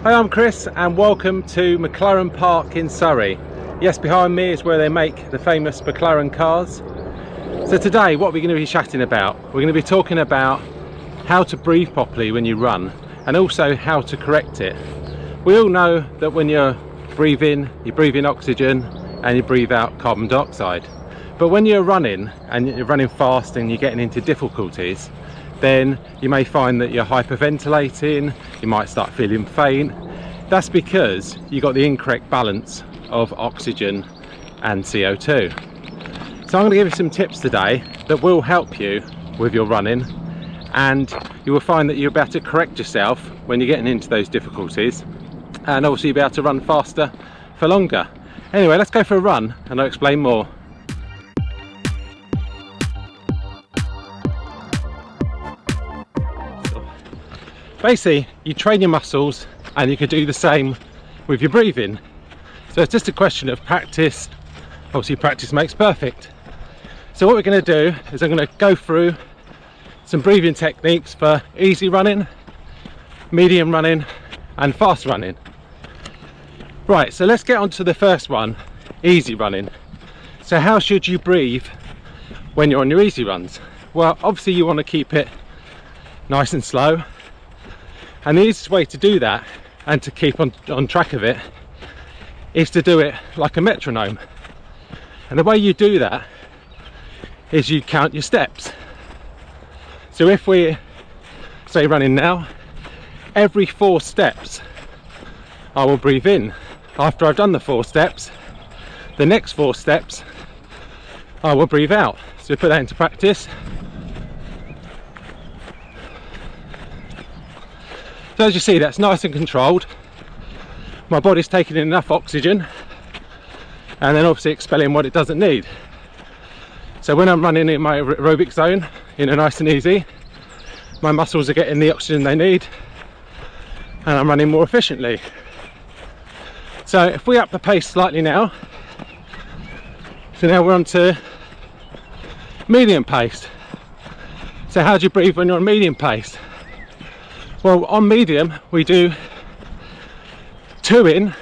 Hi, I'm Chris and welcome to McLaren Park in Surrey. Yes, behind me is where they make the famous McLaren cars. So today what we're going to be chatting about, we're going to be talking about how to breathe properly when you run and also how to correct it. We all know that when you breathe in oxygen and you breathe out carbon dioxide. But when you're running and you're running fast and you're getting into difficulties, then you may find that you're hyperventilating, you might start feeling faint. That's because you got the incorrect balance of oxygen and CO2. So I'm going to give you some tips today that will help you with your running, and you will find that you'll be able to correct yourself when you're getting into those difficulties, and obviously you'll be able to run faster for longer. Anyway, let's go for a run and I'll explain more. Basically, you train your muscles and you can do the same with your breathing. So it's just a question of practice. Obviously practice makes perfect. So what we're going to do is I'm going to go through some breathing techniques for easy running, medium running and fast running. Right, so let's get on to the first one, easy running. So how should you breathe when you're on your easy runs? Well, obviously you want to keep it nice and slow. And the easiest way to do that and to keep on track of it is to do it like a metronome. And the way you do that is you count your steps. So if we say running now, every 4 steps I will breathe in. After I've done the 4 steps, the next 4 steps I will breathe out. So put that into practice. So as you see, that's nice and controlled. My body's taking in enough oxygen and then obviously expelling what it doesn't need. So when I'm running in my aerobic zone, nice and easy, my muscles are getting the oxygen they need and I'm running more efficiently. So if we up the pace slightly now, so now we're on to medium pace. So how do you breathe when you're on medium pace? Well, on medium we do 2 in,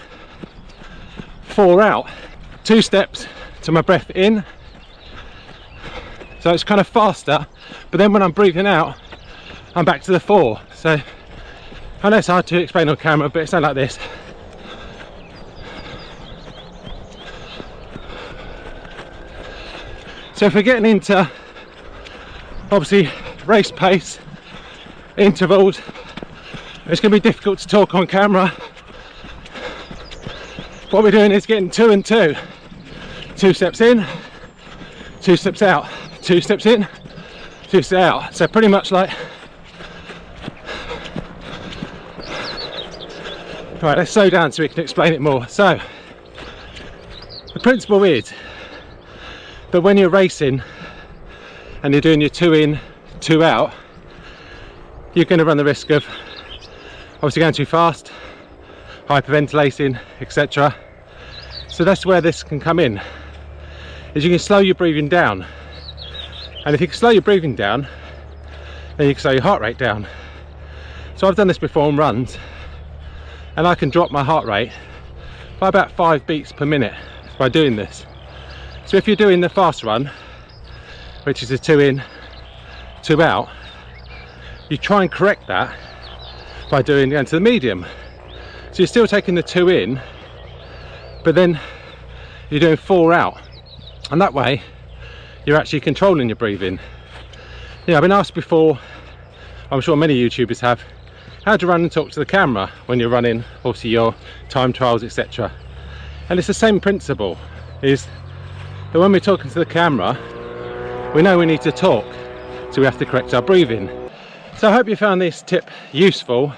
4 out. 2 steps to my breath in. So it's kind of faster, but then when I'm breathing out, I'm back to the 4. So I know it's hard to explain on camera, but it's something like this. So if we're getting into obviously race pace intervals, it's going to be difficult to talk on camera. What we're doing is getting 2 and 2. 2 steps in, 2 steps out, 2 steps in, 2 steps out. So pretty much like, right, let's slow down so we can explain it more. So the principle is that when you're racing and you're doing your 2 in, 2 out, you're going to run the risk of obviously going too fast, hyperventilating, etc. So that's where this can come in, is you can slow your breathing down. And if you can slow your breathing down, then you can slow your heart rate down. So I've done this before on runs, and I can drop my heart rate by about 5 beats per minute by doing this. So if you're doing the fast run, which is a 2 in, 2 out, you try and correct that by going to the medium. So you're still taking the 2 in, but then you're doing 4 out, and that way you're actually controlling your breathing. I've been asked before, I'm sure many YouTubers have, how to run and talk to the camera when you're running obviously your time trials, etc. And it's the same principle, is that when we're talking to the camera, we know we need to talk, so we have to correct our breathing. So I hope you found this tip useful.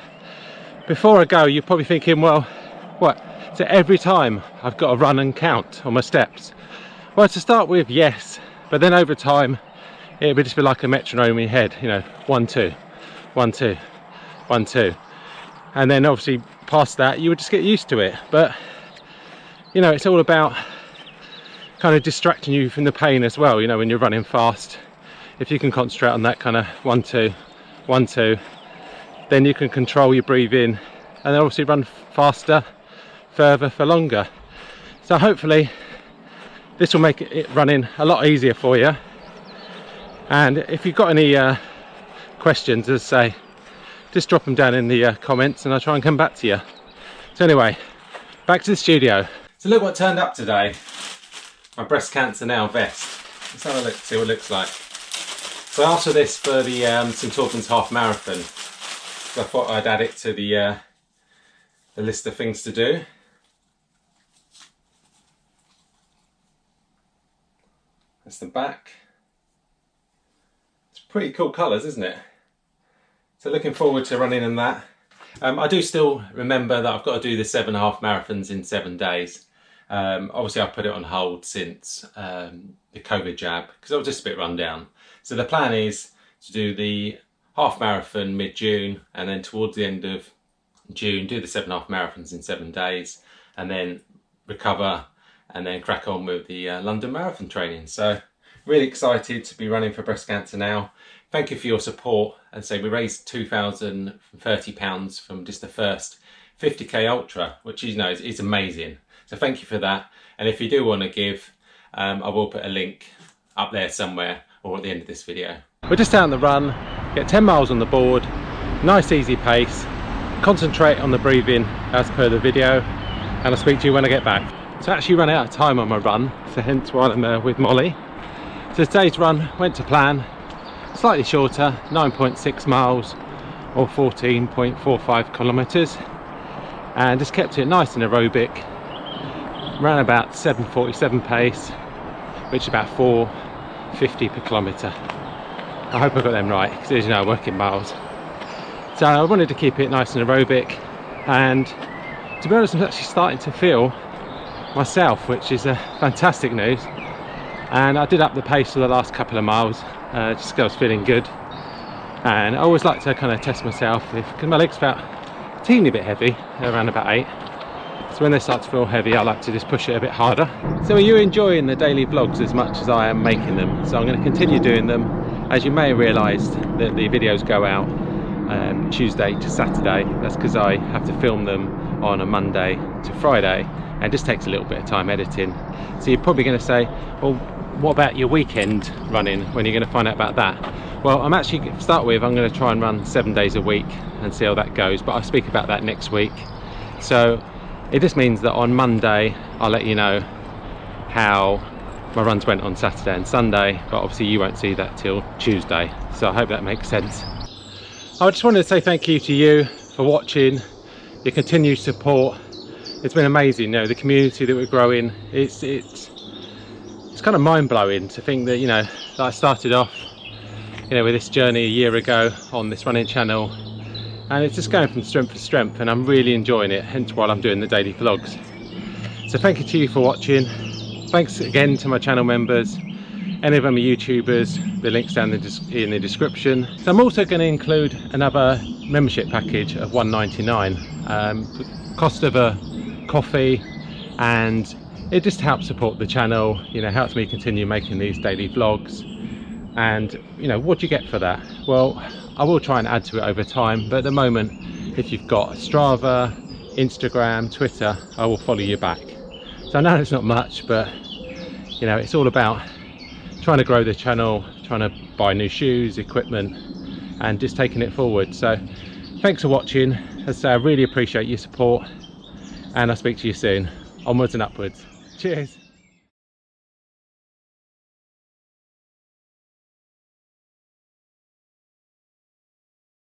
Before I go, you're probably thinking, well, what? So every time I've got to run and count on my steps? Well, to start with, yes, but then over time, it would just be like a metronome in your head, 1, 2, 1, 2, 1, 2. And then obviously past that, you would just get used to it. But, it's all about kind of distracting you from the pain as well, when you're running fast. If you can concentrate on that kind of 1, 2, 1, 2, then you can control your breathing and then obviously run faster, further for longer. So hopefully this will make it running a lot easier for you. And if you've got any questions, as I say, just drop them down in the comments and I'll try and come back to you. So anyway, back to the studio. So look what turned up today. My breast cancer now vest. Let's have a look, see what it looks like. So I asked for this for the St Albans half marathon. So I thought I'd add it to the list of things to do. That's the back. It's pretty cool colours, isn't it? So looking forward to running in that. I do still remember that I've got to do the 7 half marathons in 7 days. Obviously I put it on hold since the COVID jab because I was just a bit run down. So the plan is to do the half marathon mid-June, and then towards the end of June do the 7 half marathons in 7 days, and then recover and then crack on with the London Marathon training. So really excited to be running for breast cancer now. Thank you for your support. And say we raised £2,030 from just the first 50k ultra, which is amazing. So thank you for that. And if you do want to give, I will put a link up there somewhere or at the end of this video. We're just out on the run, get 10 miles on the board, nice easy pace, concentrate on the breathing as per the video, and I'll speak to you when I get back. So I actually ran out of time on my run, so hence why I'm with Molly. So today's run went to plan, slightly shorter, 9.6 miles or 14.45 kilometres, and just kept it nice and aerobic. Ran about 7:47 pace, which is about 4:50 per kilometre. I hope I got them right, because as you know I work in miles. So I wanted to keep it nice and aerobic, and to be honest I'm actually starting to feel myself, which is fantastic news. And I did up the pace for the last couple of miles, just because I was feeling good. And I always like to kind of test myself, because my legs felt a teeny bit heavy, around about 8. So when they start to feel heavy, I like to just push it a bit harder. So are you enjoying the daily vlogs as much as I am making them? So I'm going to continue doing them. As you may have realised, that the videos go out Tuesday to Saturday. That's because I have to film them on a Monday to Friday, and it just takes a little bit of time editing. So you're probably going to say, well, what about your weekend running? When are you going to find out about that? Well, I'm actually, to start with, I'm going to try and run 7 days a week and see how that goes, but I'll speak about that next week. So it just means that on Monday I'll let you know how my runs went on Saturday and Sunday, but obviously you won't see that till Tuesday. So I hope that makes sense. I just wanted to say thank you to you for watching, your continued support. It's been amazing, the community that we're growing. It's kind of mind-blowing to think that, that I started off, with this journey a year ago on this running channel, and it's just going from strength to strength, and I'm really enjoying it, hence why I'm doing the daily vlogs. So thank you to you for watching. Thanks again to my channel members. Any of them are YouTubers, the link's down in the description. So I'm also going to include another membership package of $1.99, cost of a coffee, and it just helps support the channel, helps me continue making these daily vlogs. And what do you get for that? Well, I will try and add to it over time, but at the moment, if you've got Strava, Instagram, Twitter, I will follow you back. So I know it's not much, but it's all about trying to grow the channel, trying to buy new shoes, equipment, and just taking it forward. So thanks for watching. As I say, I really appreciate your support, and I'll speak to you soon. Onwards and upwards. Cheers.